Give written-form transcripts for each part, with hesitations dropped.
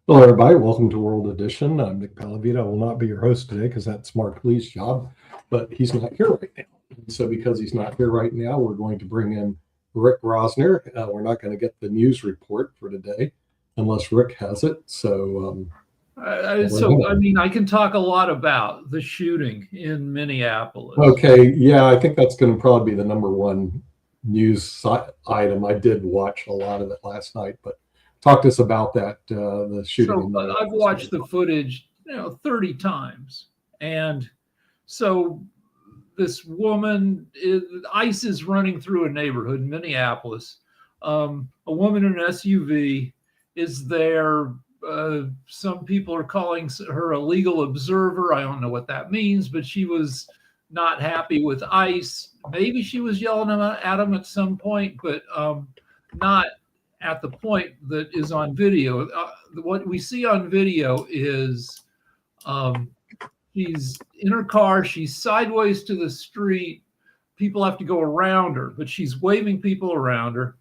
Hello, everybody. Welcome to World Edition. I'm Nick Palavita. I will not be your host today because that's Mark Lee's job, but he's not here right now. So because he's not here right now, we're going to bring in Rick Rosner. We're not going to get the news report for today unless Rick has it. So, I can talk a lot about the shooting in Minneapolis. Okay. Yeah, I think that's going to probably be the number one news item. I did watch a lot of it last night, but talk to us about that, the shooting. So I've watched the footage, 30 times. And so this woman, ICE is running through a neighborhood in Minneapolis. A woman in an SUV is there. Some people are calling her a legal observer. I don't know what that means, but she was not happy with ICE. Maybe she was yelling at them at some point, but not at the point that is on video. What we see on video is she's in her car, she's sideways to the street. People have to go around her, but she's waving people around her.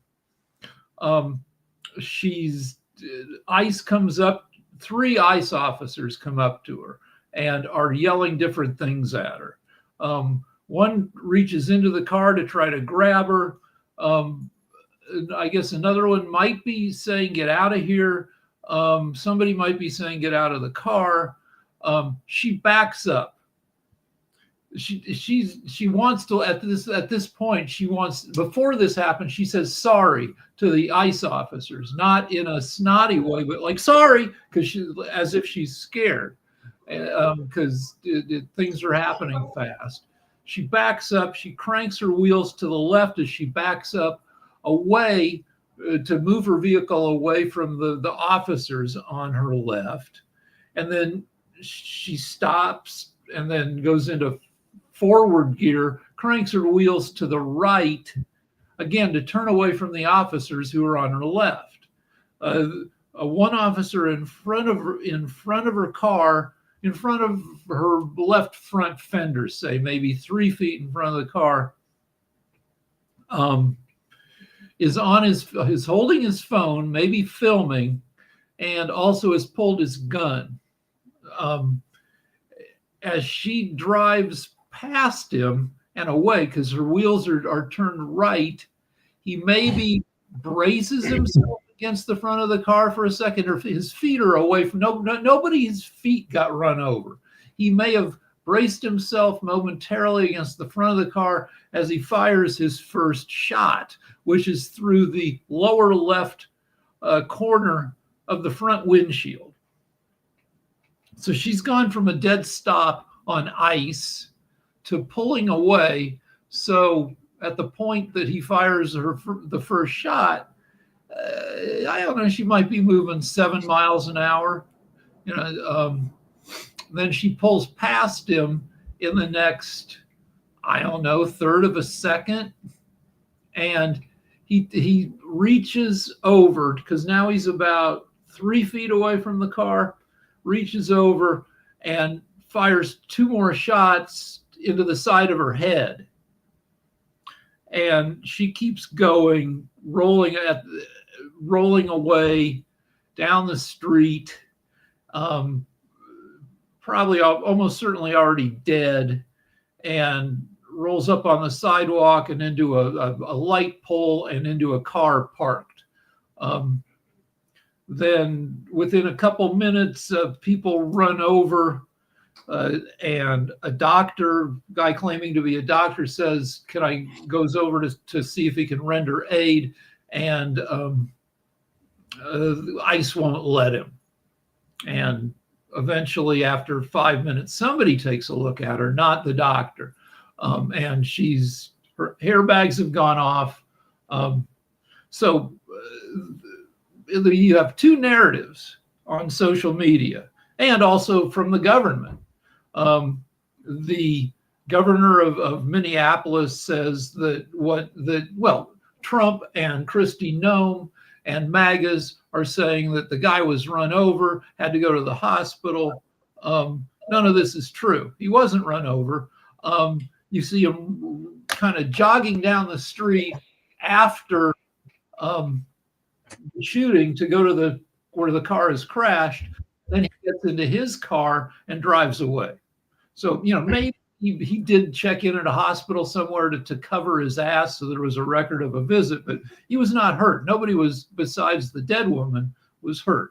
ICE comes up, 3 ICE officers come up to her and are yelling different things at her. One reaches into the car to try to grab her. I guess another one might be saying, get out of here. Somebody might be saying, get out of the car. She backs up. She wants to, at this point, before this happened, she says sorry to the ICE officers, not in a snotty way, but like sorry, as if she's scared, because things are happening fast. She backs up, she cranks her wheels to the left as she backs up away to move her vehicle away from the officers on her left. And then she stops and then goes into forward gear, cranks her wheels to the right, again, to turn away from the officers who are on her left. One officer in front of her car, in front of her left front fender, say maybe 3 feet in front of the car, is on is holding his phone, maybe filming, and also has pulled his gun. As she drives past him and away, because her wheels are turned right, he maybe braces himself against the front of the car for a second, or his feet are away from nobody's feet got run over. He may have braced himself momentarily against the front of the car as he fires his first shot, which is through the lower left corner of the front windshield. So she's gone from a dead stop on ICE to pulling away. So at the point that he fires the first shot, I don't know, she might be moving 7 miles an hour. Then she pulls past him in the next, I don't know, third of a second. And he reaches over, because now he's about 3 feet away from the car, reaches over and fires 2 more shots into the side of her head. And she keeps going, rolling away down the street, probably almost certainly already dead, and rolls up on the sidewalk and into a light pole and into a car parked. Then within a couple minutes, people run over, and a guy claiming to be a doctor says, goes over to see if he can render aid, and ICE won't let him. And eventually, after 5 minutes, somebody takes a look at her, not the doctor. And her hairbags have gone off. So you have two narratives on social media and also from the government. The governor of Minneapolis says that Trump and Kristi Noem and MAGAs are saying that the guy was run over, had to go to the hospital. None of this is true. He wasn't run over. You see him kind of jogging down the street after the shooting to go to where the car has crashed. Then he gets into his car and drives away. So, maybe he did check in at a hospital somewhere to cover his ass, so there was a record of a visit, but he was not hurt. Nobody was, besides the dead woman, was hurt.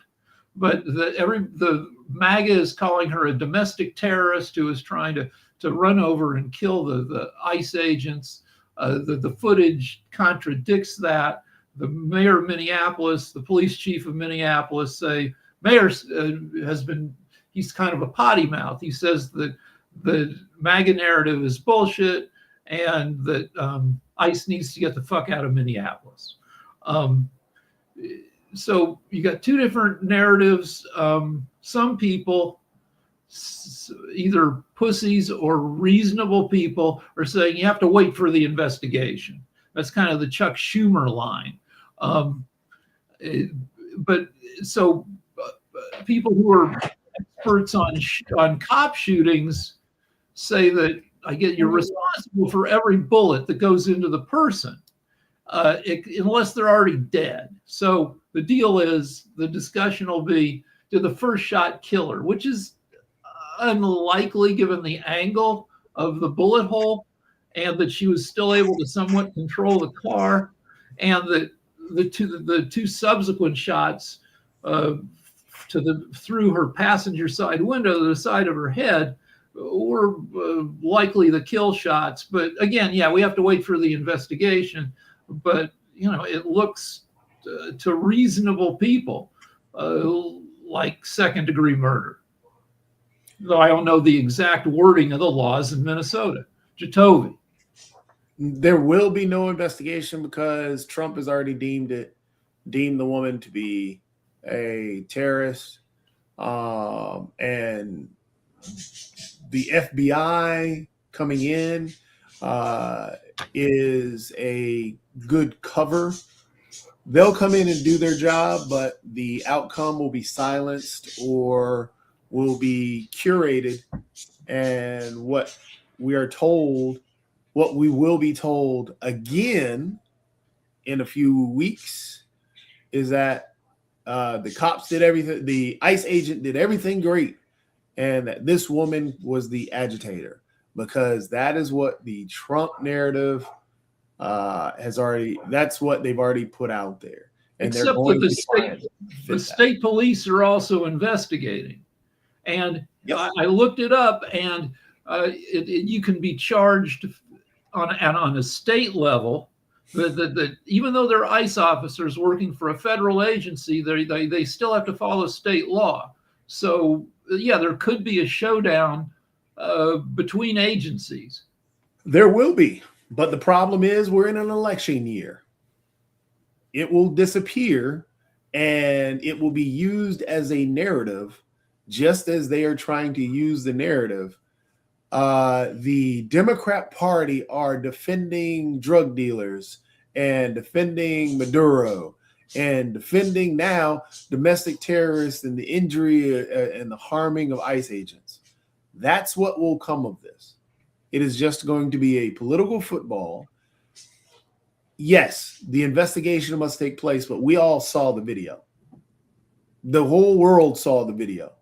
But the MAGA is calling her a domestic terrorist who is trying to run over and kill the ICE agents. The footage contradicts that. The mayor of Minneapolis, the police chief of Minneapolis say, mayor he's kind of a potty mouth. He says that the MAGA narrative is bullshit and that ICE needs to get the fuck out of Minneapolis. So you got two different narratives. Some people, either pussies or reasonable people, are saying you have to wait for the investigation. That's kind of the Chuck Schumer line. But people who are experts on cop shootings say that you're responsible for every bullet that goes into the person, unless they're already dead. So the deal is, the discussion will be, did the first shot kill her, which is unlikely given the angle of the bullet hole, and that she was still able to somewhat control the car, and that the two subsequent shots through her passenger side window to the side of her head were likely the kill shots. But again, we have to wait for the investigation. But it looks to reasonable people like second-degree murder. Though I don't know the exact wording of the laws in Minnesota. Jatovy. There will be no investigation because Trump has already deemed the woman to be a terrorist. And the FBI coming in is a good cover. They'll come in and do their job, but the outcome will be silenced or will be curated. And what we will be told again in a few weeks is that the cops did everything, the ICE agent did everything great, and that this woman was the agitator, because that is what the Trump narrative that's what they've already put out there. And except that the state police are also investigating. And I looked it up, and you can be charged on a state level, that even though they're ICE officers working for a federal agency, they still have to follow state law. So there could be a showdown between agencies. There will be, but the problem is we're in an election year. It will disappear, and it will be used as a narrative, just as they are trying to use the narrative. The Democrat Party are defending drug dealers and defending Maduro and defending now domestic terrorists and the injury and the harming of ICE agents. That's what will come of this. It is just going to be a political football. Yes, the investigation must take place, but we all saw the video. The whole world saw the video.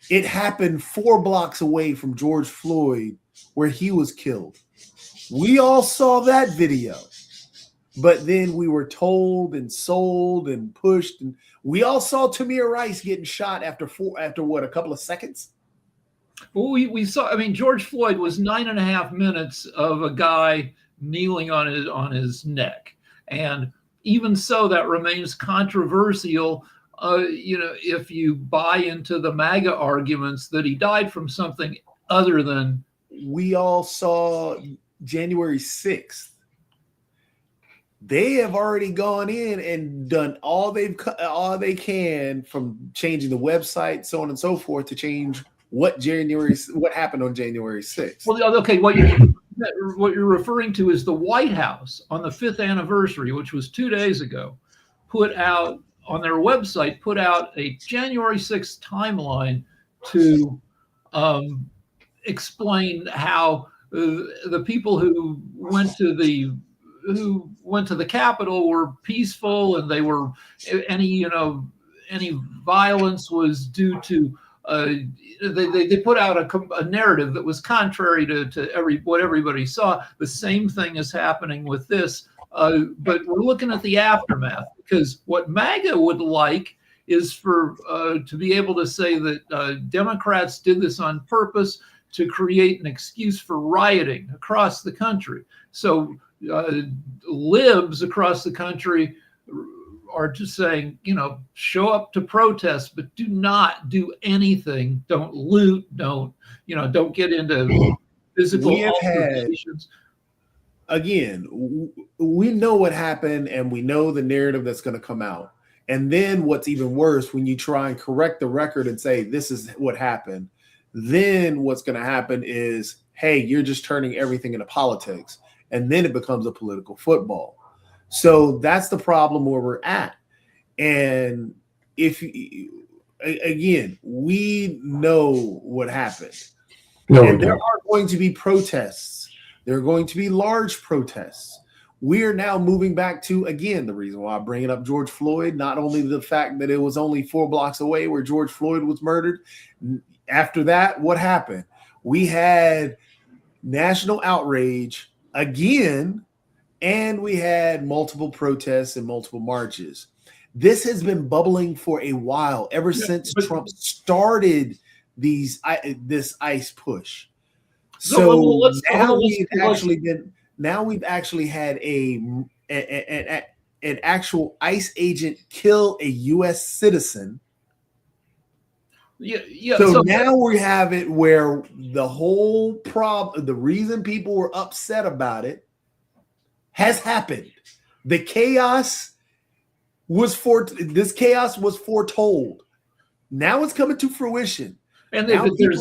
It happened 4 blocks away from George Floyd, where he was killed. We all saw that video, but then we were told and sold and pushed, and we all saw Tamir Rice getting shot after a couple of seconds. Well, we saw. I mean, George Floyd was 9.5 minutes of a guy kneeling on his neck, and even so, that remains controversial if you buy into the MAGA arguments that he died from something other than. We all saw January 6th. They have already gone in and done all they can, from changing the website, so on and so forth, to change what happened on January 6th. Well, okay, what you're referring to is the White House on the 5th anniversary, which was 2 days ago, put out on their website, put out a January 6th timeline to explain how the people who went to the Capitol were peaceful, and they were any violence was due to they put out a narrative that was contrary to what everybody saw. The same thing is happening with this, but we're looking at the aftermath, because what MAGA would like is for to be able to say that Democrats did this on purpose to create an excuse for rioting across the country. So libs across the country are just saying, show up to protest, but do not do anything. Don't loot. Don't get into physical altercations. Again, we know what happened, and we know the narrative that's going to come out. And then what's even worse, when you try and correct the record and say, this is what happened, then what's going to happen is, hey, you're just turning everything into politics. And then it becomes a political football. So that's the problem where we're at. And again, we know what happened. And there are going to be protests. There are going to be large protests. We are now moving back to, again, the reason why I'm bringing up George Floyd, not only the fact that it was only 4 blocks away where George Floyd was murdered. After that, what happened? We had national outrage again, and we had multiple protests and multiple marches. This has been bubbling for a while, ever since Trump started this ICE push. So now we've actually had an actual ICE agent kill a U.S. citizen. So now we have it where the whole problem, the reason people were upset about it, has happened. The chaos was foretold. Now it's coming to fruition. And there's two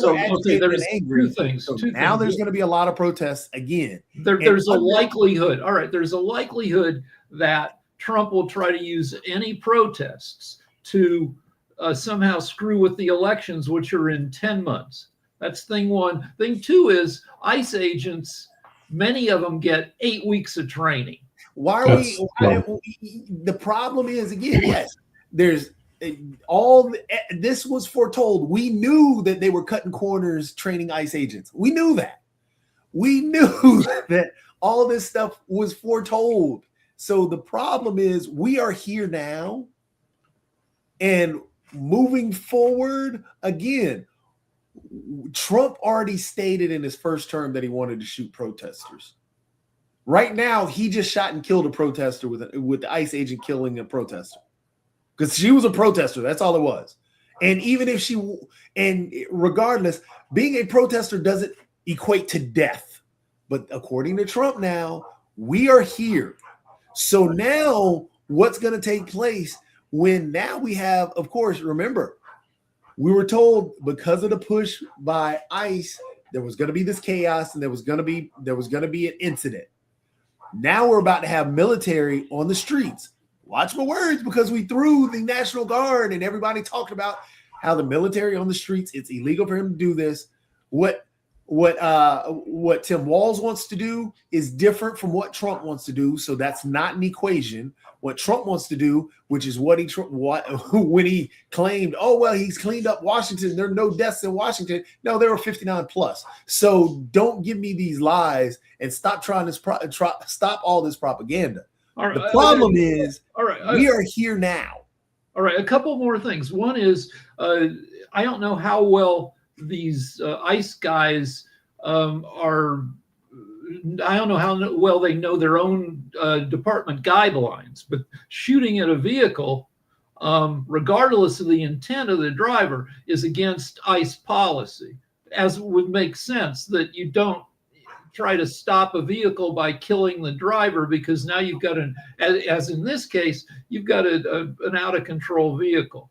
things. Now there's going to be a lot of protests again. There's a likelihood. All right, there's a likelihood that Trump will try to use any protests to somehow screw with the elections, which are in 10 months. That's thing one. Thing two is ICE agents, many of them get 8 weeks of training. The problem is, again, yes, there's this was foretold. We knew that they were cutting corners training ICE agents. We knew that. We knew that all this stuff was foretold. So the problem is, we are here now, and moving forward, again, Trump already stated in his first term that he wanted to shoot protesters. Right now, he just shot and killed a protester with the ICE agent killing a protester, because she was a protester. That's all it was. And even if regardless, being a protester doesn't equate to death. But according to Trump now, we are here. So now what's going to take place when now we have, of course, remember, we were told because of the push by ICE, there was going to be this chaos and there was going to be an incident. Now we're about to have military on the streets. Watch my words, because we threw the National Guard and everybody talked about how the military on the streets, it's illegal for him to do this. What Tim Walz wants to do is different from what Trump wants to do. So that's not an equation. What Trump wants to do, which is when he claimed, he's cleaned up Washington. There are no deaths in Washington. No, there were 59 plus. So don't give me these lies and stop trying to stop all this propaganda. All right, the problem is, we are here now. All right, a couple more things. One is, I don't know how well these ICE guys are. I don't know how well they know their own department guidelines, but shooting at a vehicle regardless of the intent of the driver, is against ICE policy, as would make sense that you don't try to stop a vehicle by killing the driver, because now you've got as in this case, you've got an out of control vehicle.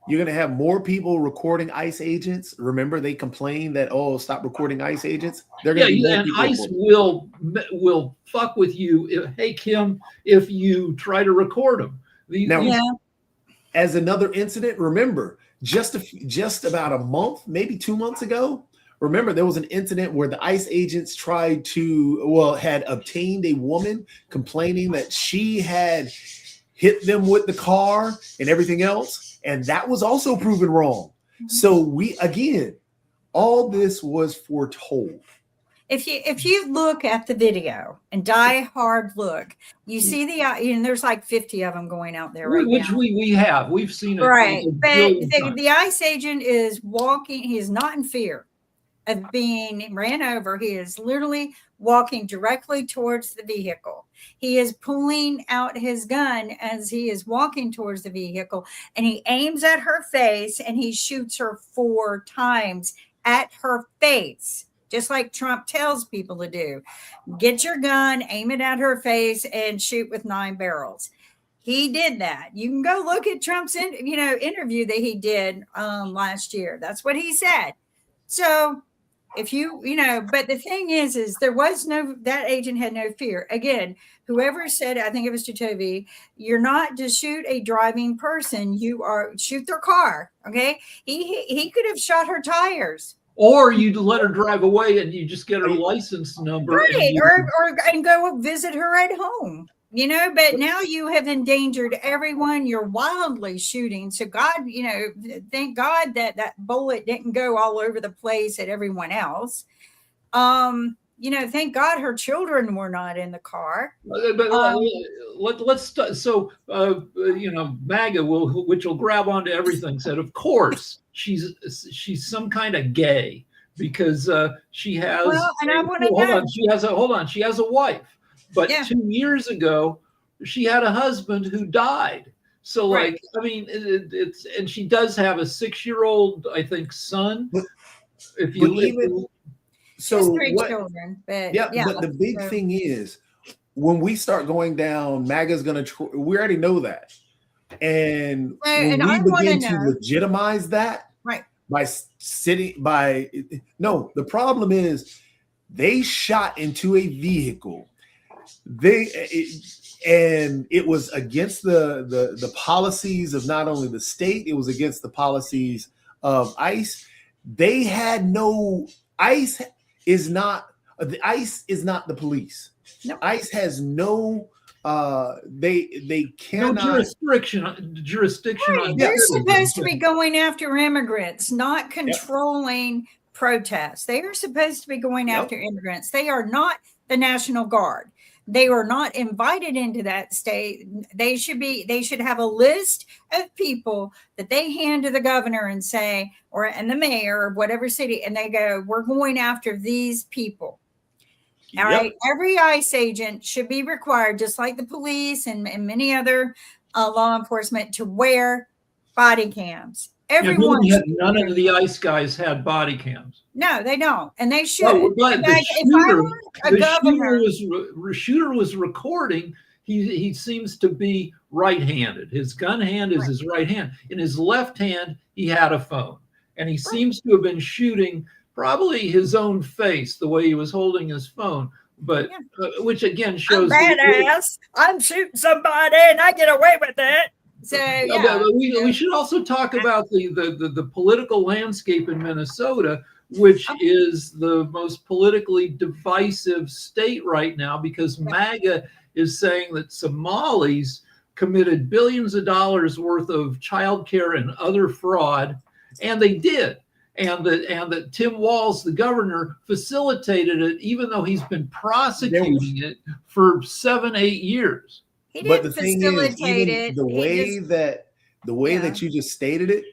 You're gonna have more people recording ICE agents. Remember, they complained that, oh, stop recording ICE agents. They're gonna and ICE will fuck with you. Hey Kim, if you try to record them. As another incident, remember, just about a month, maybe 2 months ago, remember there was an incident where the ICE agents had obtained a woman complaining that she had hit them with the car and everything else. And that was also proven wrong. So all this was foretold. If you look at the video and die hard look, you see there's like 50 of them going out there right now. Which we've seen it. Right. But the ICE agent is walking. He is not in fear of being ran over. He is literally walking directly towards the vehicle. He is pulling out his gun as he is walking towards the vehicle, and he aims at her face and he shoots her 4 times at her face, just like Trump tells people to do. Get your gun, aim it at her face, and shoot with 9 barrels. He did that. You can go look at Trump's interview that he did last year. That's what he said. So if but the thing is that agent had no fear. Again, whoever said, I think it was Titovi, you're not to shoot a driving person, shoot their car. Okay. He could have shot her tires. Or you'd let her drive away and you just get her license number. Right. And go visit her at home. But now you have endangered everyone. You're wildly shooting. So God, thank God that bullet didn't go all over the place at everyone else. Thank God her children were not in the car. But let's MAGA which will grab onto everything, said, of course she's some kind of gay because she has. Well, and I want to know. She has a wife. But 2 years ago, she had a husband who died. So, right. And she does have a 6-year-old, I think, son. She has 3 children. But but the big thing is, when we start going down, MAGA's going to. We already know that, and when we begin to legitimize that, right? The problem is they shot into a vehicle. It was against the policies of not only the state, it was against the policies of ICE. ICE is not the police. No. ICE has no they cannot jurisdiction. Right. They're supposed to be going after immigrants, not controlling protests. They are supposed to be going after immigrants. They are not the National Guard. They were not invited into that state. They should have a list of people that they hand to the governor and say, and the mayor of whatever city, and they go, we're going after these people. All right. Every ICE agent should be required, just like the police and many other law enforcement, to wear body cams. Everyone. None of the ICE guys had body cams. No, they don't, and they should. The shooter was recording. He seems to be right-handed. His gun hand is his right hand. In his left hand, he had a phone, and he seems to have been shooting probably his own face the way he was holding his phone. But which again shows I'm badass. I'm shooting somebody, and I get away with it. So we should also talk about the political landscape in Minnesota, which is the most politically divisive state right now, because MAGA is saying that Somalis committed billions of dollars worth of childcare and other fraud, and they did. And that Tim Walz, the governor, facilitated it, even though he's been prosecuting it for 7-8 years. He didn't facilitate it. The way that you just stated it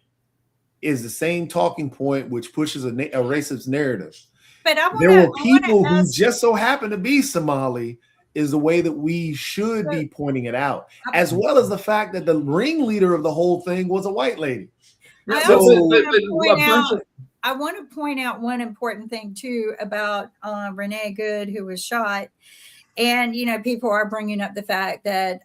is the same talking point which pushes a racist narrative. But there were people who just so happened to be Somali is the way that we should be pointing it out, as well as the fact that the ringleader of the whole thing was a white lady. I So- also But- want but to a point bunch out, of- I want to point out one important thing too about Renee Good, who was shot. And, you know, people are bringing up the fact that,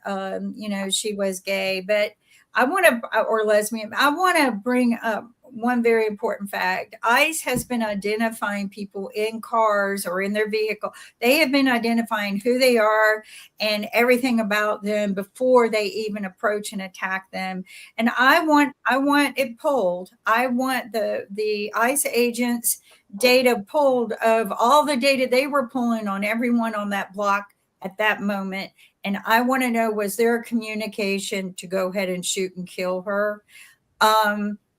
you know, she was gay, but I want to, or lesbian, I want to bring up one very important fact. ICE has been identifying people in cars or in their vehicle. They have been identifying who they are and everything about them before they even approach and attack them. And I want it pulled. I want the ICE agents data pulled of all the data they were pulling on everyone on that block at that moment. And I want to know, was there a communication to go ahead and shoot and kill her?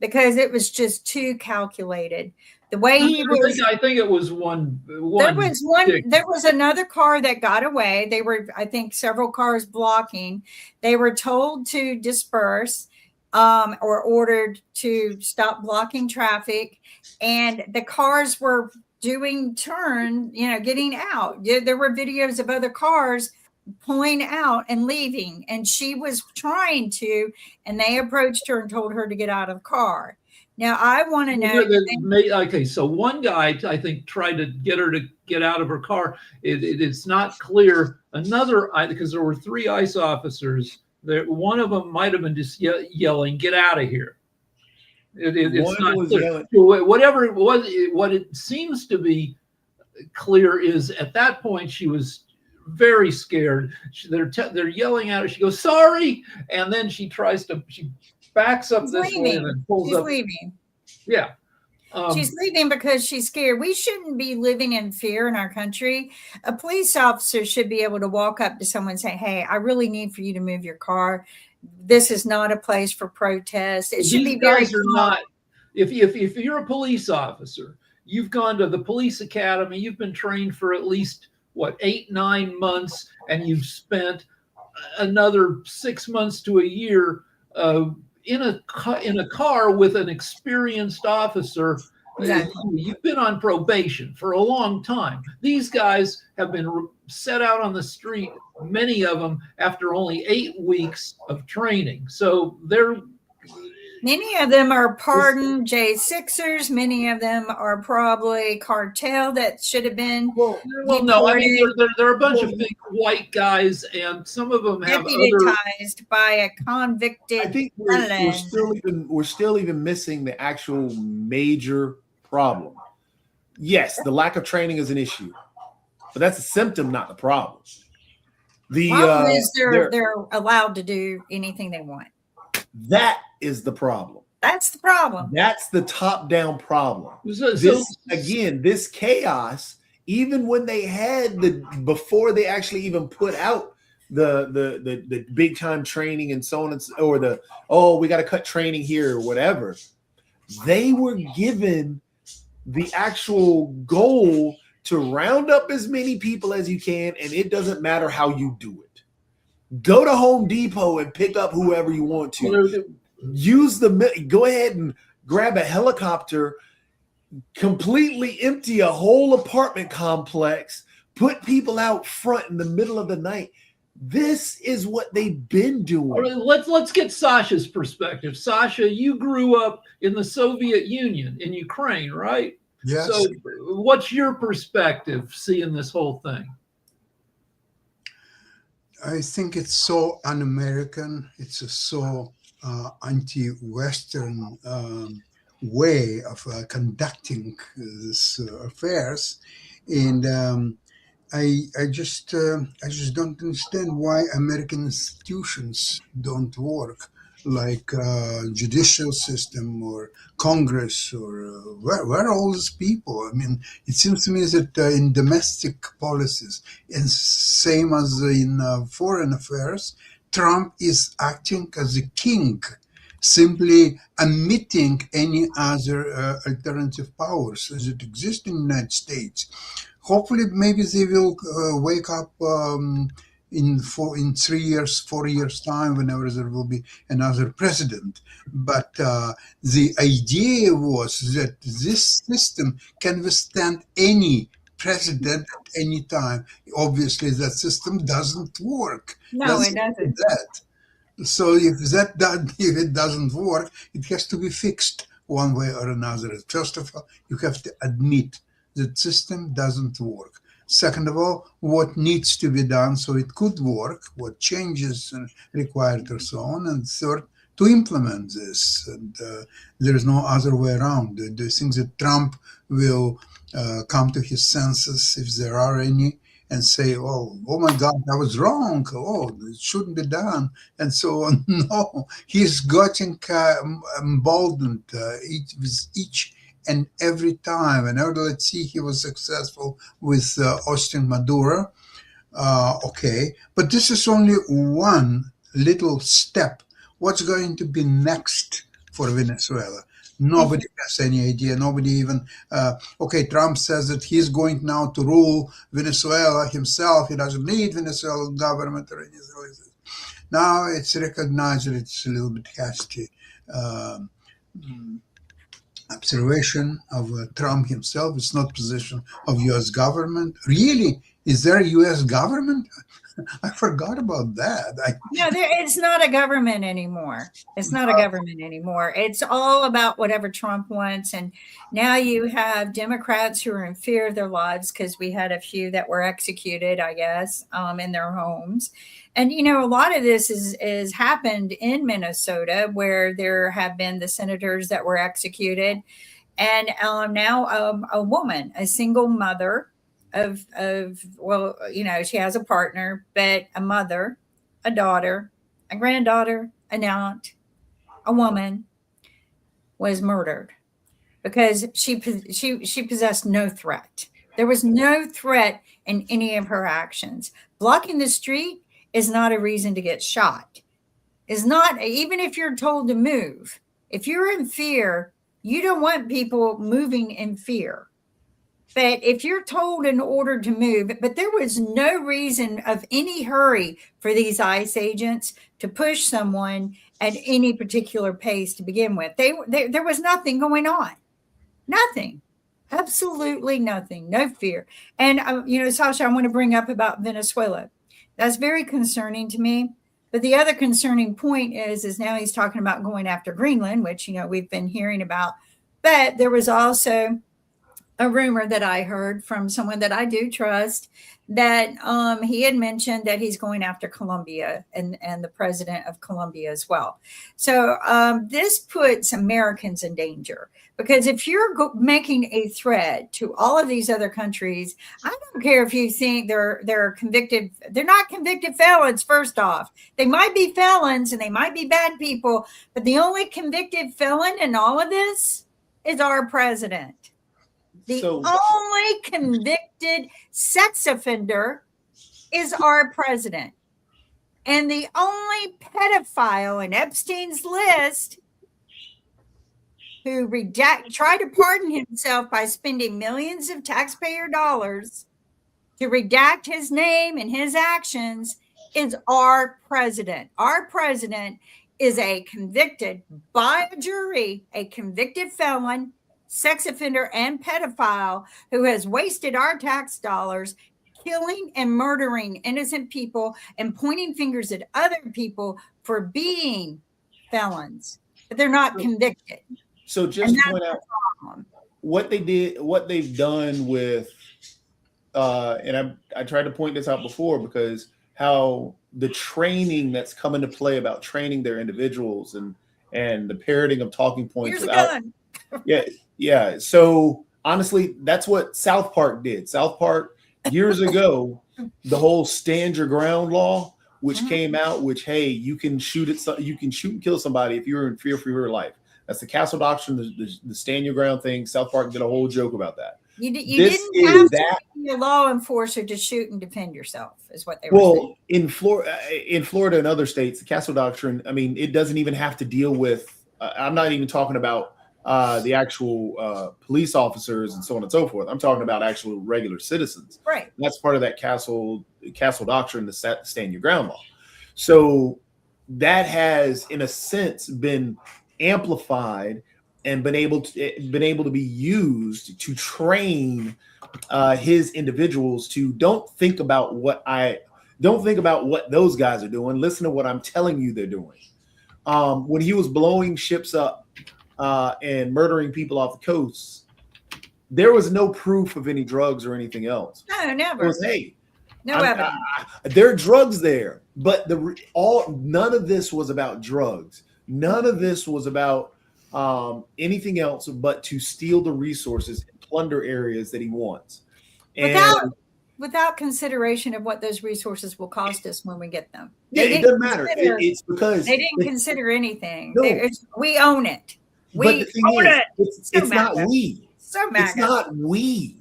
Because it was just too calculated. The way he was, I think it was one. there was one, stick. there was another car that got away. They were, I think, several cars blocking. They were told to disperse, or ordered to stop blocking traffic. And the cars were doing turn, you know, getting out. There were videos of other cars pulling out and leaving, and she was trying to, and they approached her and told her to get out of the car. Now I want to know. Okay, so one guy I think tried to get her to get out of her car. It's not clear. Another, because there were 3 ICE officers. One of them might have been just yelling, "Get out of here." It's One not was clear. yelling. Whatever it was, what it seems to be clear is at that point she was very scared. They're yelling at her. She goes, "Sorry," and then she backs up She's this way leaving. and pulls She's up. leaving. Yeah. She's leaving because she's scared. We shouldn't be living in fear in our country. A police officer should be able to walk up to someone and say, "Hey, I really need for you to move your car. This is not a place for protest." It should These be very guys are calm. not. If you're a police officer, you've gone to the police academy. You've been trained for at least 8-9 months, and you've spent another 6 months to a year in a car with an experienced officer. Exactly. You've been on probation for a long time. These guys have been set out on the street, many of them after only 8 weeks of training. So Many of them are pardoned J6ers. Many of them are probably cartel that should have been well, no, I mean there are a bunch of big white guys, and some of them have other. deputized by a convicted. I think we're still even missing the actual major problem. Yes, the lack of training is an issue, but that's a symptom, not the problem. The problem is they're allowed to do anything they want. that is the problem. That's the problem. That's the top-down problem. This chaos, even when they had before they actually even put out the big time training and so on, or we got to cut training here or whatever, they were given the actual goal to round up as many people as you can, and it doesn't matter how you do it. Go to Home Depot and pick up whoever you want to. Go ahead and grab a helicopter, completely empty a whole apartment complex, put people out front in the middle of the night. This is what they've been doing. Let's get Sasha's perspective. Sasha, you grew up in the Soviet Union in Ukraine, right? Yes. So what's your perspective seeing this whole thing? I think it's so un-American. It's a so anti-Western way of conducting this affairs, and I just don't understand why American institutions don't work, like judicial system or Congress, or where are all these people? I mean, it seems to me that in domestic policies, and same as in foreign affairs, Trump is acting as a king, simply omitting any other alternative powers that exist in the United States. Hopefully, maybe they will wake up in 3 years, 4 years time, whenever there will be another president. But the idea was that this system can withstand any president at any time. Obviously, that system doesn't work. No, Let's it say doesn't. that. So if it doesn't work, it has to be fixed one way or another. First of all, you have to admit that system doesn't work. Second of all, what needs to be done so it could work, what changes are required, or so on. And third, to implement this. And there is no other way around. Do you think that Trump will come to his senses, if there are any, and say, oh my God, I was wrong. Oh, it shouldn't be done, and so on? No, he's getting emboldened with each and every time. And let's see, he was successful with Austin Maduro. Okay, but this is only one little step. What's going to be next for Venezuela? Nobody has any idea. Nobody even, okay, Trump says that he's going now to rule Venezuela himself. He doesn't need Venezuelan government or anything like that. Now it's recognized that it's a little bit hasty observation of Trump himself. It's not position of U.S. government. Really? Is there a U.S. government? I forgot about that. No, it's not a government anymore. It's not a government anymore. It's all about whatever Trump wants. And now you have Democrats who are in fear of their lives because we had a few that were executed, I guess, in their homes. And, you know, a lot of this is happened in Minnesota, where there have been the senators that were executed. And now a woman, a single mother, well, you know, she has a partner, but a mother, a daughter, a granddaughter, an aunt, a woman was murdered because she possessed no threat. There was no threat in any of her actions. Blocking the street is not a reason to get shot. Is not, even if you're told to move. If you're in fear, you don't want people moving in fear. But if you're told in order to move, but there was no reason of any hurry for these ICE agents to push someone at any particular pace to begin with. There was nothing going on. Nothing. Absolutely nothing. No fear. And, you know, Sasha, I want to bring up about Venezuela. That's very concerning to me. But the other concerning point is now he's talking about going after Greenland, which, you know, we've been hearing about. But there was also a rumor that I heard from someone that I do trust that he had mentioned that he's going after Colombia and the president of Colombia as well. So this puts Americans in danger, because if you're making a threat to all of these other countries, I don't care if you think they're convicted. They're not convicted felons. First off, they might be felons and they might be bad people, but the only convicted felon in all of this is our president. The only convicted sex offender is our president. And the only pedophile in Epstein's list who tried to pardon himself by spending millions of taxpayer dollars to redact his name and his actions is our president. Our president is a convicted by a jury, a convicted felon, sex offender, and pedophile who has wasted our tax dollars, killing and murdering innocent people and pointing fingers at other people for being felons, but they're not convicted. So just to point out what they've done with, and I tried to point this out before, because how the training that's come into play about training their individuals and the parroting of talking points. Here's a gun. Yeah. So honestly, that's what South Park did. South Park years ago, the whole stand your ground law, which came out, which, hey, you can shoot and kill somebody if you're in fear for your life. That's the Castle Doctrine, the stand your ground thing. South Park did a whole joke about that. You didn't have to be a law enforcer to shoot and defend yourself, is what they were saying. Well, in Florida and other states, the Castle Doctrine, I mean, it doesn't even have to deal with, I'm not even talking about the actual police officers and so on and so forth. I'm talking about actual regular citizens. Right. And that's part of that Castle Doctrine, the stand your ground law. So that has, in a sense, been amplified and been able to be used to train his individuals to don't think about what those guys are doing. Listen to what I'm telling you they're doing. When he was blowing ships up and murdering people off the coast, there was no proof of any drugs or anything else. No, It never. was, hey, No evidence. there are drugs there, but none of this was about drugs. None of this was about anything else but to steal the resources and plunder areas that he wants. And Without consideration of what those resources will cost us when we get them. yeah, it doesn't matter. It's because They didn't consider anything. No. We own it. but the We thing own is, it. it's not matter. we. So It's MAGA. not we.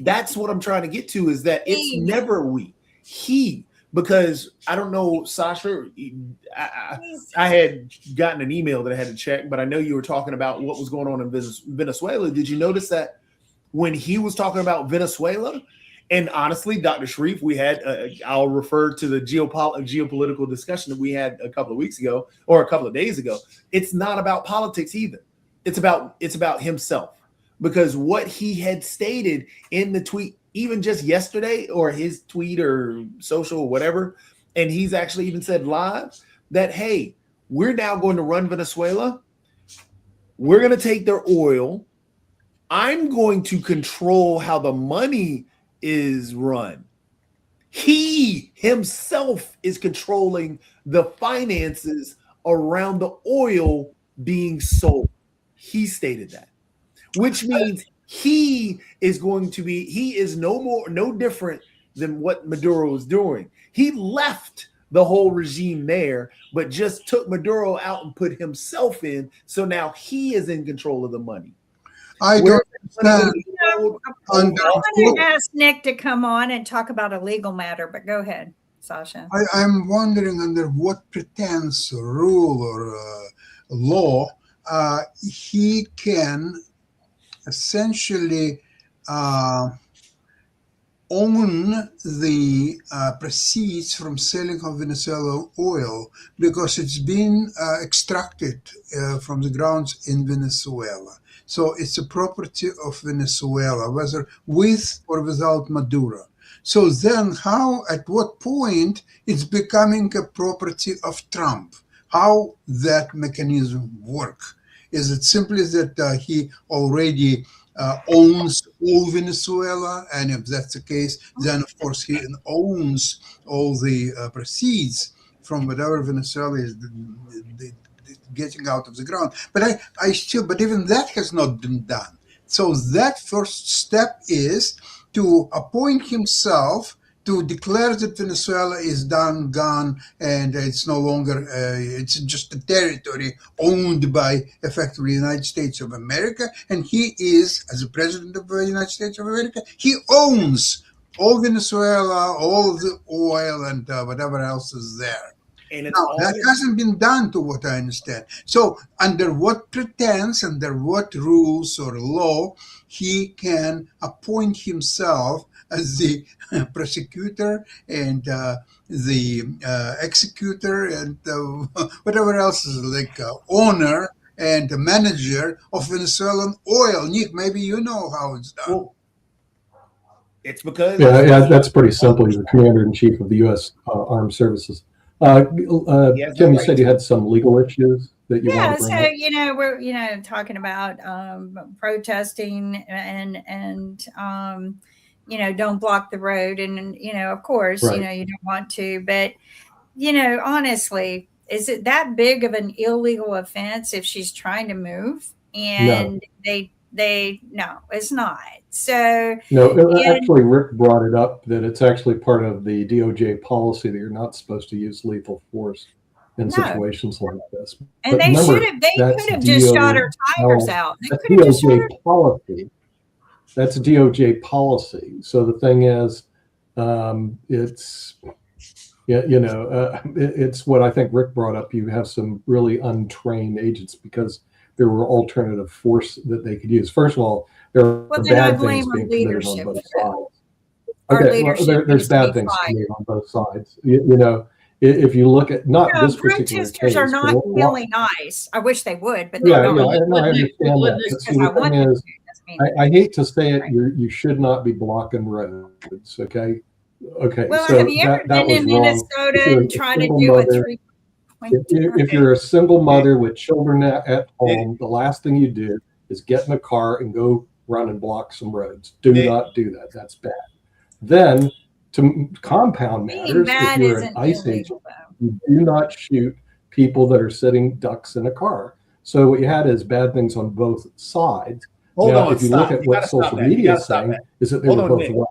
That's what I'm trying to get to, is that it's He. never we. He. Because I don't know, Sasha, I had gotten an email that I had to check, but I know you were talking about what was going on in Venezuela. Did you notice that when he was talking about Venezuela, and honestly, Dr. Sharif, we had, I'll refer to the geopolitical discussion that we had a couple of weeks ago or a couple of days ago. It's not about politics either. It's about himself, because what he had stated in the tweet, even just yesterday, or his tweet or social or whatever, and he's actually even said live that, hey, we're now going to run Venezuela. We're going to take their oil. I'm going to control how the money is run. He himself is controlling the finances around the oil being sold. He stated that, which means he is no different than what Maduro is doing. He left the whole regime there, but just took Maduro out and put himself in. So now he is in control of the money. I Where don't the money I goes, want to ask Nick to come on and talk about a legal matter, but go ahead, Sasha. I'm wondering under what pretense, or rule, or law he can essentially own the proceeds from selling of Venezuela oil, because it's been extracted from the grounds in Venezuela. So it's a property of Venezuela, whether with or without Maduro. So then at what point it's becoming a property of Trump? How that mechanism work? Is it simply that he already owns all Venezuela? And if that's the case, then of course he owns all the proceeds from whatever Venezuela is getting out of the ground. But but even that has not been done. So that first step is to appoint himself to declare that Venezuela is done, gone, and it's no longer, it's just a territory owned by effectively the United States of America. And he is, as the president of the United States of America, he owns all Venezuela, all the oil, and whatever else is there. and it's Now, all that hasn't been done, to what I understand. So under what pretense, under what rules or law, he can appoint himself as the prosecutor and the executor and whatever else is like owner and manager of Venezuelan oil. Nick, maybe you know how it's done. well, it's because Yeah, that's pretty simple. He's the commander-in-chief of the U.S. Armed Services. Tim, you said you had some legal issues that you Yeah, want to so bring up. we're talking about protesting and don't block the road, and of course Right. you don't want to, but honestly, is it that big of an illegal offense if she's trying to move? And no, it's not. So No, actually, Rick brought it up that it's actually part of the DOJ policy that you're not supposed to use lethal force in No. situations like this. and But they remember, should have. They that's could have just shot her tires DOJ out. They That's could have just shot her. DOJ policy. That's DOJ policy. So the thing is, it's it's what I think Rick brought up. You have some really untrained agents because there were alternative force that they could use. First of all, there are Well, then I bad things blame being committed on leadership both for that. sides. Our Okay, well, leadership there's needs to be bad things fired. committed on both sides. If you look at not No, this particular protesters case, are but not what- killing ICE. I wish they would, but they yeah, don't. yeah, I Let Nick- understand let that. Nick- But see, Because I the want thing them is, to. Doesn't mean- I hate to say it, Right. you should not be blocking roads. Okay. Well, So have you ever that been was in wrong. Minnesota If you're and a tried to single do a mother, three-point if you're a single mother with children at home, the last thing you do is get in a car and go run and block some roads. Do Nick. not do that. That's bad. Then to compound Being matters, if bad you're an isn't ICE agent, illegal, though. you do not shoot people that are sitting ducks in a car. So what you had is bad things on both sides. Hold Now, on, if you stop. look at You what gotta stop social that. You media gotta is stop saying, that. is that they Hold were on, both Nick. right.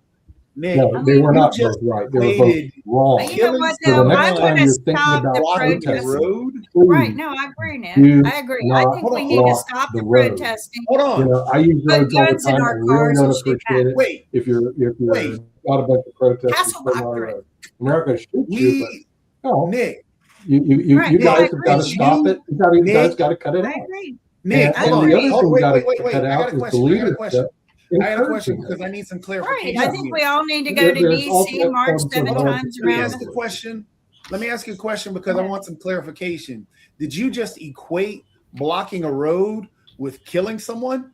Nick, No, they were you not just both right. They were both equated wrong. But you know what, So the though? next I time want to you're thinking stop about the blocking the protest. road. Right. No, I agree, Nick. Do I agree. I not think we Hold need to block stop the the road. protesting. Hold You on. know, I use Put roads all the guns in time. I our really cars don't and shoot appreciate it. Wait, If you're Wait. got a bunch of protesters Hasselbach putting on a threw it. road. I'm not going to shoot you, but we, no, Nick, Right, you no, I guys have got to agree. stop it. You guys Nick, got to cut it I out. agree. Nick, And hold on. the other Hold, thing you wait, got wait, wait, to wait. cut I out got a is the question. I got a leadership. question. I got a question encouraging because it. I need some Right. clarification. I think we all need to go There- to there's DC, ultimate march forms of 7 harm. times Let me around. ask a question. Let me ask you a question because I want some clarification. Did you just equate blocking a road with killing someone?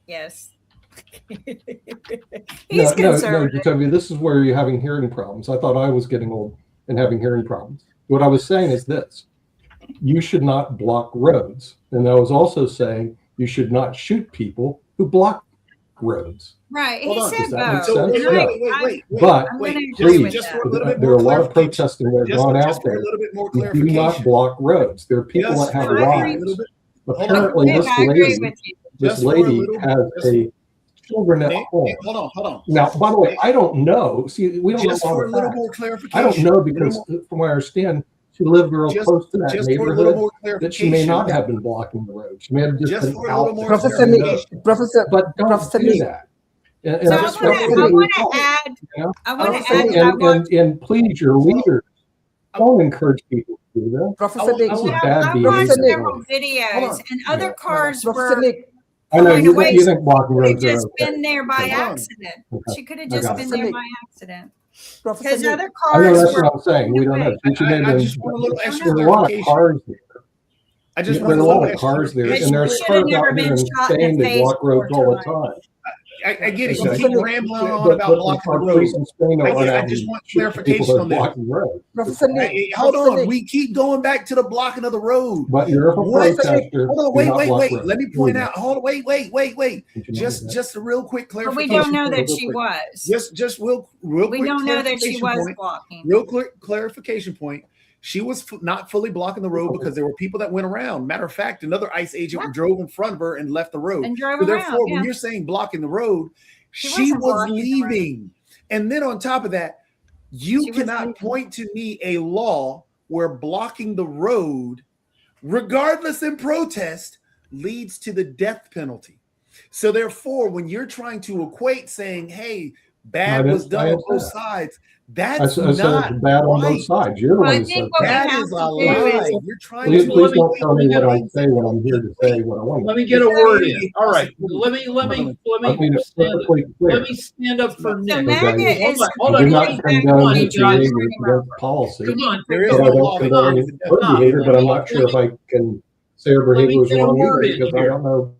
Yes. No, He's conservative. Jacoby, this is where you're having hearing problems. I thought I was getting old and having hearing problems. What I was saying is this: you should not block roads, and I was also saying you should not shoot people who block roads. Right. Hold He on. said Does that both. make So sense? wait, And No. But I'm going to agree please, with just that. for a little bit there more are a lot of clarification. protesting that have gone out For a there. little bit more You do not clarification. block roads. There are people Just that have for a lives. little bit. Apparently, Nick, this I agree lady, with you. this Just for a lady little- has just- children at Nick, home. Nick, hold on. Now, by the way, I don't know. See, we don't Just know all for a the little facts. more clarification. I don't know A little because, more- from what I understand, she lived real just, close to that just for a little neighborhood more that she may clarification. not have been blocking the road. She may have just Just been for a out little more there. Professor Who knows? Nick, Professor, But don't Professor do Nick. that. And So I that's want what to we add. you know? I want to And- add that I watched. and please, your leaders, don't encourage people to do that. Professor Nick, This is I bad watched behavior. several Hold videos, on. and other cars Professor were Nick, I know going you away. think blocking Could have roads are just okay. been there by Okay. accident. Okay. She could have I just got been it. there by accident. Professor Because Nick. other I know cars that's were. what I'm saying. We don't know. She may have I been- just want a little extra There's a lot of clarification. cars there. I just There's want a a lot little of extra cars there, But and she there's should have cars never out here been in shot in Spain the that face block roads 4 all the times. time. I get it. You Professor keep Nick. rambling on But about blocking the our police road. in Spain don't I run get- I out just and want shoot people clarification that are on that. blocking roads. Professor Nick. Hey, hold Professor on. Nick. We keep going back to the blocking of the road. But you're a What? protester. Hold on. do Wait. not block roads. Let me point out. Hold on. Wait. Did you know Just that? a real quick But we clarification. don't know that Real she quick. was. Just real We quick don't know that she clarification was point. blocking. Real quick clarification point. She was not fully blocking the road because there were people that went around. Matter of fact, another ICE agent Yeah. drove in front of her and left the road. And drove So around. therefore, Yeah. when you're saying blocking the road, She she wasn't was blocking the road. leaving. And then on top of that, you She was cannot leaving. point to me a law where blocking the road, regardless in protest, leads to the death penalty. So therefore, when you're trying to equate saying, hey, bad I was didn't- I done on didn't both say that. sides, I that's said not it's bad on right. both sides. You're the Well, I one who think said what we that. That have is to a do lie. is- You're trying Please, to please don't tell me what I say when I'm here Wait, to say what I want. Let me get a word in. All right. Let me I mean, it's stand perfectly clear. let me stand up for So Nick. MAGA Okay. is Hold I on. do not Come condone on, his you guys. behavior against policy. Come on. There is But no I don't law condone against his the death her penalty. behavior, but I'm not sure if I can say her Let me behavior was get a wrong word either in because I here. don't know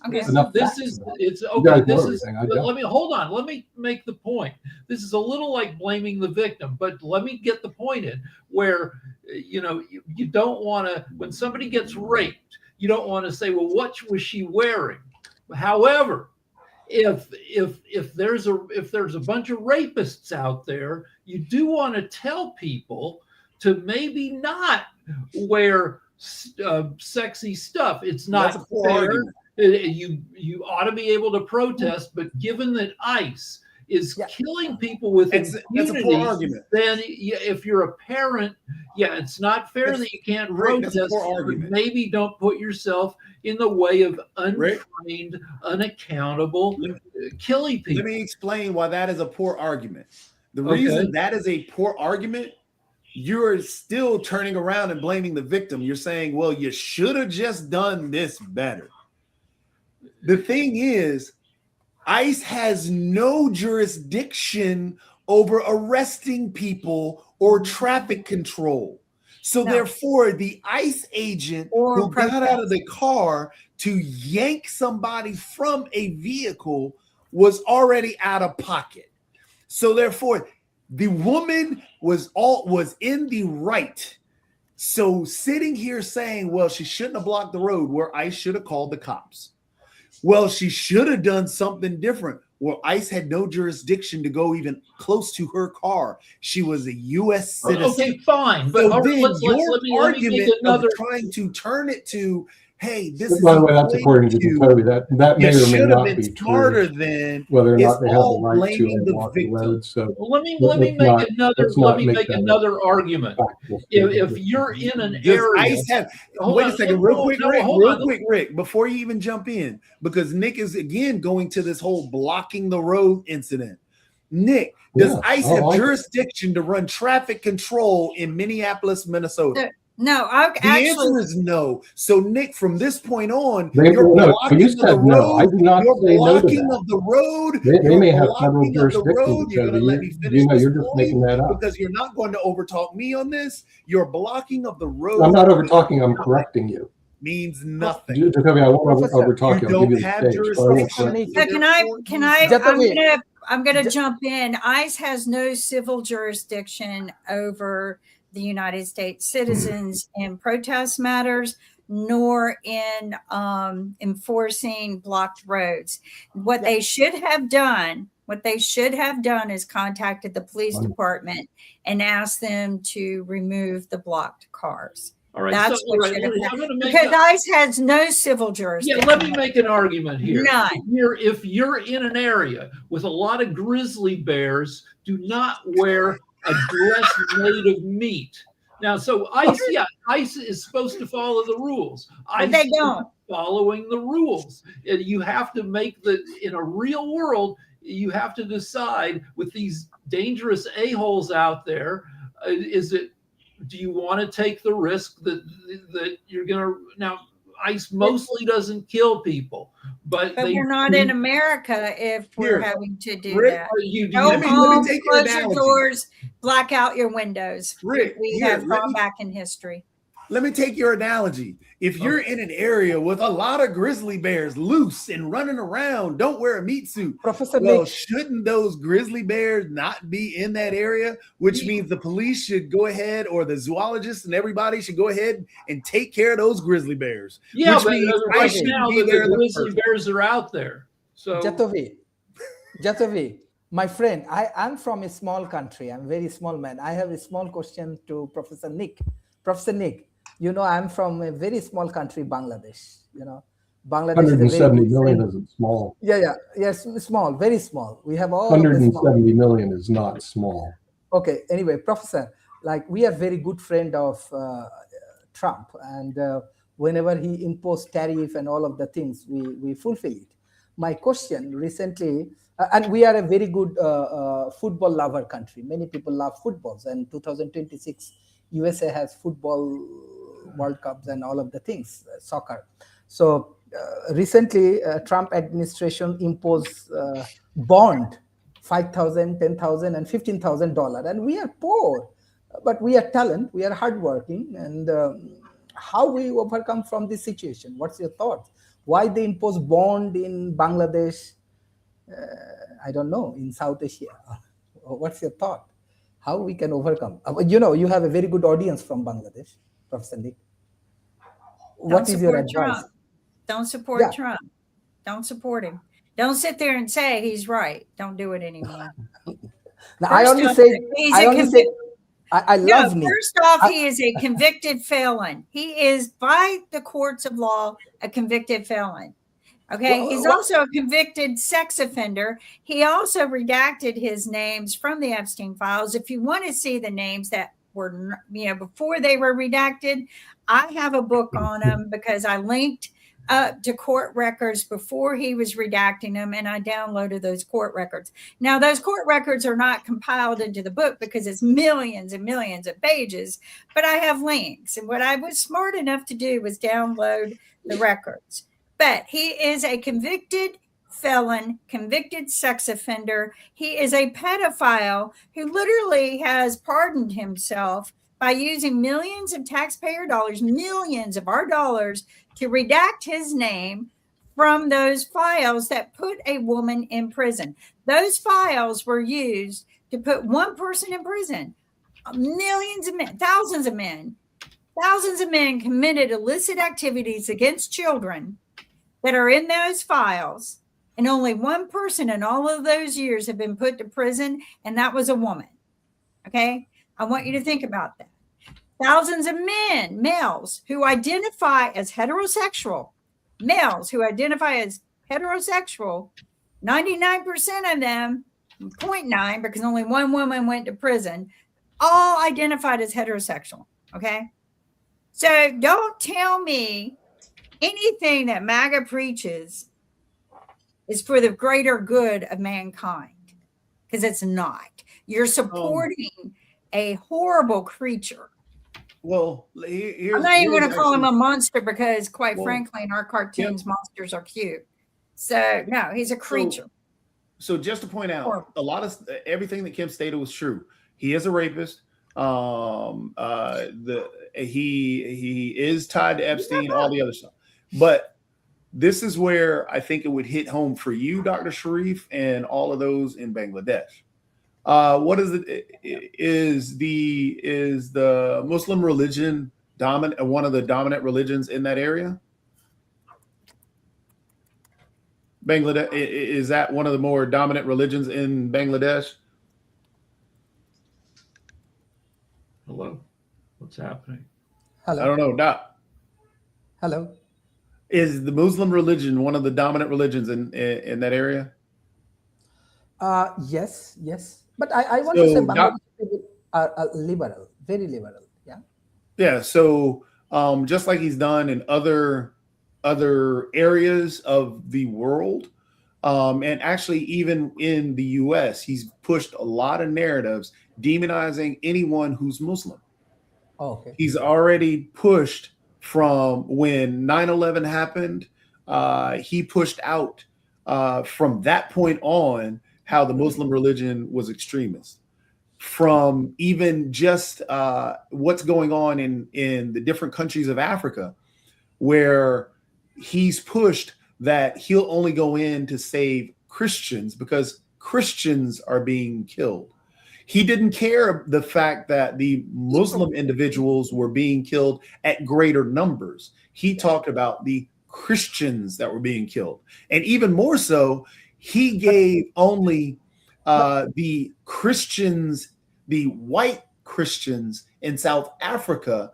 Okay. enough This facts is about it. it's You okay. guys know This is everything. I don't. let me hold on. Let me make the point. This is a little like blaming the victim, but let me get the point in where you don't want to when somebody gets raped, you don't want to say, well, what was she wearing? However, if there's a bunch of rapists out there, you do want to tell people to maybe not wear sexy stuff. It's That's not a poor fair. argument. You ought to be able to protest, but given that ICE is Yeah. killing people with That's a poor impunity, argument. then if you're a parent, it's not fair That's- that you can't Rick, that's a protest. poor but argument. maybe don't put yourself in the way of Rick? untrained, unaccountable, Let- killing people. Let me explain why that is a poor argument. The Okay. reason that is a poor argument, you're still turning around and blaming the victim. You're saying, well, you should have just done this better. The thing is, ICE has no jurisdiction over arresting people or traffic control. So No. therefore, the ICE agent Or who got out of protest. the car to yank somebody from a vehicle was already out of pocket. So therefore, the woman was in the right. So sitting here saying, well, she shouldn't have blocked the road, where ICE should have called the cops. Well, she should have done something different. Well, ICE had no jurisdiction to go even close to her car. She was a U.S. citizen. Okay, fine. But So all right, then let your me argument make another. of trying to turn it to, hey, this is By the way, that's according to you. Jacoby. That You may or may should have not been be smarter true, than whether or it's not they have the all right to blaming the unblock the victim. road. So Let me let's make not- another. let's Let not me make make that a another argument. factual If statement. you're in an Does area, ICE have? Hold Wait on, a second, no, real no, quick, no, Rick. hold Real on. quick, Rick. Before you even jump in, because Nick is again going to this whole blocking the road incident. Nick, does Yeah, ICE I have like it. jurisdiction to run traffic control in Minneapolis, Minnesota? No, The actually, answer is no. So, Nick, from this point on, They- you're no, blocking you of the said no. road. I did not You're say no to blocking that. of the road. They You're may have federal blocking of the jurisdiction, road. You're going to let me finish you know, this you're just making point that up. because you're not going to overtalk me on this. You're blocking of the road. I'm not over talking. I'm correcting you. Means nothing. Jacoby, I won't Professor, over talk you. You I'll give don't you the have stage. But I won't jurisdiction. correct you. so can I, Jacoby. I'm gonna Ja- jump in. ICE has no civil jurisdiction over the United States citizens in protest matters, nor in enforcing blocked roads. What they should have done is contacted the police department and asked them to remove the blocked cars. all right. That's So, what all right, should have I'm going to make. Because ICE has no civil jurisdiction. Yeah, let me make an argument here. None. If you're in an area with a lot of grizzly bears, do not wear a dress made of meat. Now, so ICE is supposed to follow the rules. But they ICE don't. isn't following the rules. And you have to make in a real world, you have to decide with these dangerous a-holes out there, do you want to take the risk that you're going to now? ICE mostly doesn't kill people, but we're not in America if we're Here, having to do Rick, that. You Go let me home, take your close your analogy. doors, black out your windows. Rick, we here, have let gone me- back in history. Let me take your analogy. If you're in an area with a lot of grizzly bears loose and running around, don't wear a meat suit. Professor Well, Nick, shouldn't those grizzly bears not be in that area? Which means the police should go ahead, or the zoologists and everybody should go ahead and take care of those grizzly bears. Yeah, Which but means right ICE shouldn't now be there in the the grizzly first bears are out there. So Jatavi, my friend, I'm from a small country. I'm a very small man. I have a small question to Professor Nick. Professor Nick, I'm from a very small country, Bangladesh. Bangladesh is a very 170 good million friend. isn't small. Yes, small, very small. We have all of the small. 170 million is not small. Okay, anyway, Professor, we are very good friend of Trump, and whenever he imposed tariff and all of the things, we fulfill it. My question recently, and we are a very good football lover country. Many people love footballs, and 2026 USA has football World Cups and all of the things, soccer. So recently, Trump administration imposed bond, $5,000, $10,000, and $15,000, and we are poor, but we are talent, we are hardworking, and how we overcome from this situation? What's your thoughts? Why they impose bond in Bangladesh? I don't know, in South Asia. What's your thought? How we can overcome? You have a very good audience from Bangladesh, Professor Nick. What is your advice? Don't support Yeah. Trump. Don't support him. Don't sit there and say he's right. Don't do it anymore. Now, I First only off, say, he's I a only say, I No, love Nick. first off, he is a convicted felon. He is, by the courts of law, a convicted felon. Okay. Well, He's well- also a convicted sex offender. He also redacted his names from the Epstein files. If you want to see the names that were, before they were redacted, I have a book on them because I linked to court records before he was redacting them, and I downloaded those court records. Now, those court records are not compiled into the book because it's millions and millions of pages, but I have links. And what I was smart enough to do was download the records. But he is a convicted felon, convicted sex offender. He is a pedophile who literally has pardoned himself by using millions of taxpayer dollars, millions of our dollars, to redact his name from those files that put a woman in prison. Those files were used to put one person in prison. Millions of men, thousands of men committed illicit activities against children that are in those files. And only one person in all of those years have been put to prison, and that was a woman. Okay? I want you to think about that. Thousands of men, males, who identify as heterosexual, 99% of them, 0.9, because only one woman went to prison, all identified as heterosexual. Okay? So don't tell me anything that MAGA preaches is for the greater good of mankind, because it's not. You're supporting a horrible creature. Well, I'm not even going to call him a monster because, quite frankly, in our cartoons, monsters are cute. So, no, he's a creature. So just to point out, a lot of everything that Kim stated was true. He is a rapist. He is tied to Epstein, all the other stuff. But this is where I think it would hit home for you, Dr. Sharif, and all of those in Bangladesh. What is it? Is the Muslim religion dominant? One of the dominant religions in that area? Bangladesh, is that one of the more dominant religions in Bangladesh? Hello, what's happening? Hello. I don't know. Doc. Hello. Is the Muslim religion one of the dominant religions in that area? Yes. But I want to say Bangladesh people are liberal, very liberal. Yeah. Yeah. So just like he's done in other areas of the world, and actually even in the U.S., he's pushed a lot of narratives demonizing anyone who's Muslim. Oh, okay. He's already pushed from when 9/11 happened. He pushed out from that point on how the Muslim religion was extremist. From even just what's going on in the different countries of Africa, where he's pushed that he'll only go in to save Christians because Christians are being killed. He didn't care the fact that the Muslim individuals were being killed at greater numbers. He talked about the Christians that were being killed. And even more so, he gave only the Christians, the white Christians in South Africa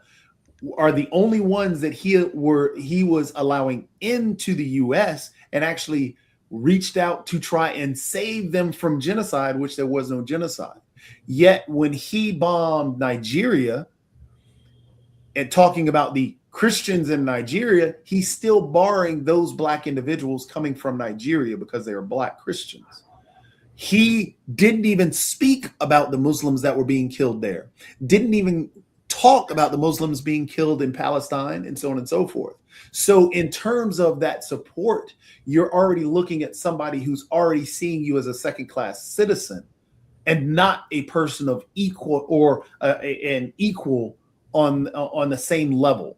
are the only ones that he was allowing into the US, and actually reached out to try and save them from genocide, which there was no genocide. Yet when he bombed Nigeria and talking about the Christians in Nigeria, he's still barring those black individuals coming from Nigeria because they are black Christians. He didn't even speak about the Muslims that were being killed there, didn't even talk about the Muslims being killed in Palestine, and so on and so forth. So in terms of that support, you're already looking at somebody who's already seeing you as a second-class citizen and not a person of equal or an equal on the same level.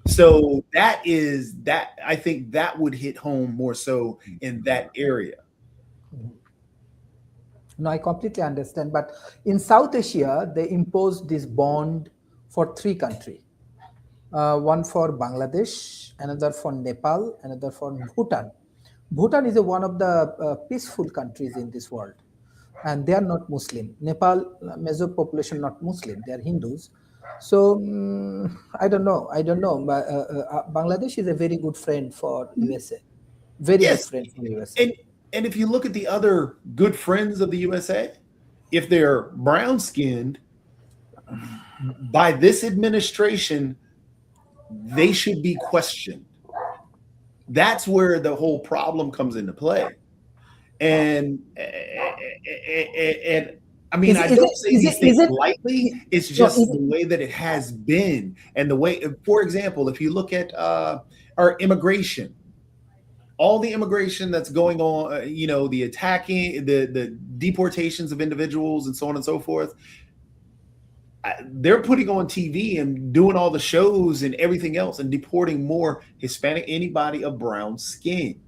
So that I think that would hit home more so in that area. No, I completely understand. But in South Asia, they imposed this bond for 3 countries. One for Bangladesh, another for Nepal, another for Bhutan. Bhutan is one of the peaceful countries in this world, and they are not Muslim. Nepal, major population not Muslim, they are Hindus. So I don't know. But Bangladesh is a very good friend for USA. Very good friend for USA. And if you look at the other good friends of the USA, if they're brown-skinned, by this administration, they should be questioned. That's where the whole problem comes into play. And I mean, I don't say these things lightly. It's just the way that it has been. And the way, for example, if you look at our immigration, all the immigration that's going on, the attacking, the deportations of individuals and so on and so forth, they're putting on TV and doing all the shows and everything else and deporting more Hispanic, anybody of brown skin.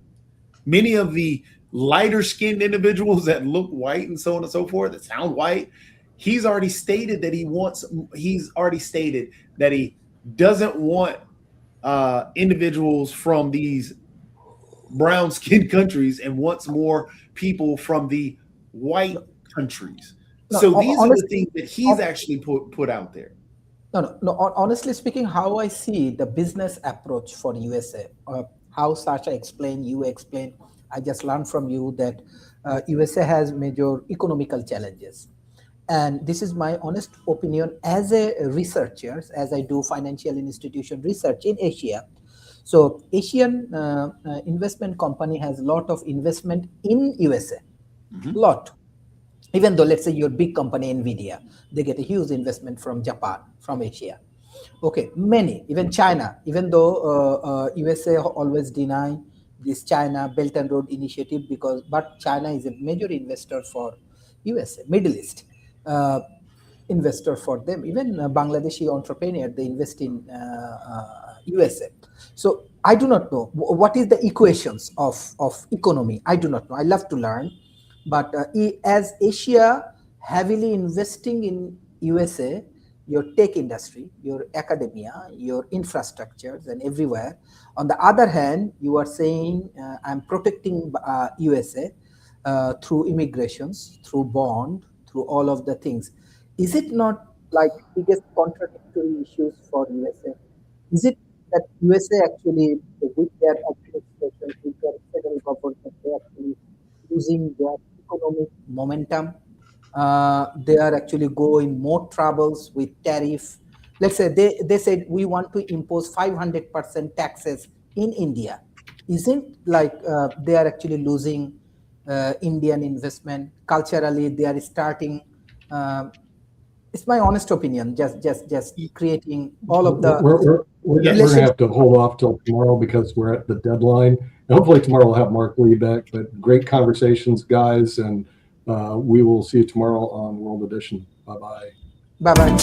Many of the lighter skinned individuals that look white and so on and so forth, that sound white, he's already stated that he doesn't want individuals from these brown skinned countries and wants more people from the white countries. No, So these are the honestly, things that he's actually put out there. No. Honestly speaking, how I see the business approach for USA, how Sasha explained, you explained, I just learned from you that USA has major economical challenges. And this is my honest opinion as a researcher, as I do financial institution research in Asia. So Asian investment company has a lot of investment in USA, lot. Even though, let's say, your big company, NVIDIA, they get a huge investment from Japan, from Asia. Okay, many, even China, even though USA always deny this China Belt and Road Initiative but China is a major investor for USA, Middle East investor for them. Even Bangladeshi entrepreneur, they invest in USA. So I do not know what is the equations of economy. I do not know. I love to learn. But as Asia heavily investing in USA, your tech industry, your academia, your infrastructures and everywhere. On the other hand, you are saying I'm protecting USA through immigrations, through bond, through all of the things. Is it not like biggest contradictory issues for USA? Is it that USA actually, with their administration, with their federal government, they are actually losing their economic momentum? They are actually going more troubles with tariff. Let's say they said we want to impose 500% taxes in India. Isn't like they are actually losing Indian investment culturally? They are starting. It's my honest opinion. Just creating all of the. We're going to have to hold off till tomorrow because we're at the deadline. And hopefully tomorrow we'll have Mark Lee back. But great conversations, guys, and we will see you tomorrow on World Edition. Bye-bye. Bye-bye.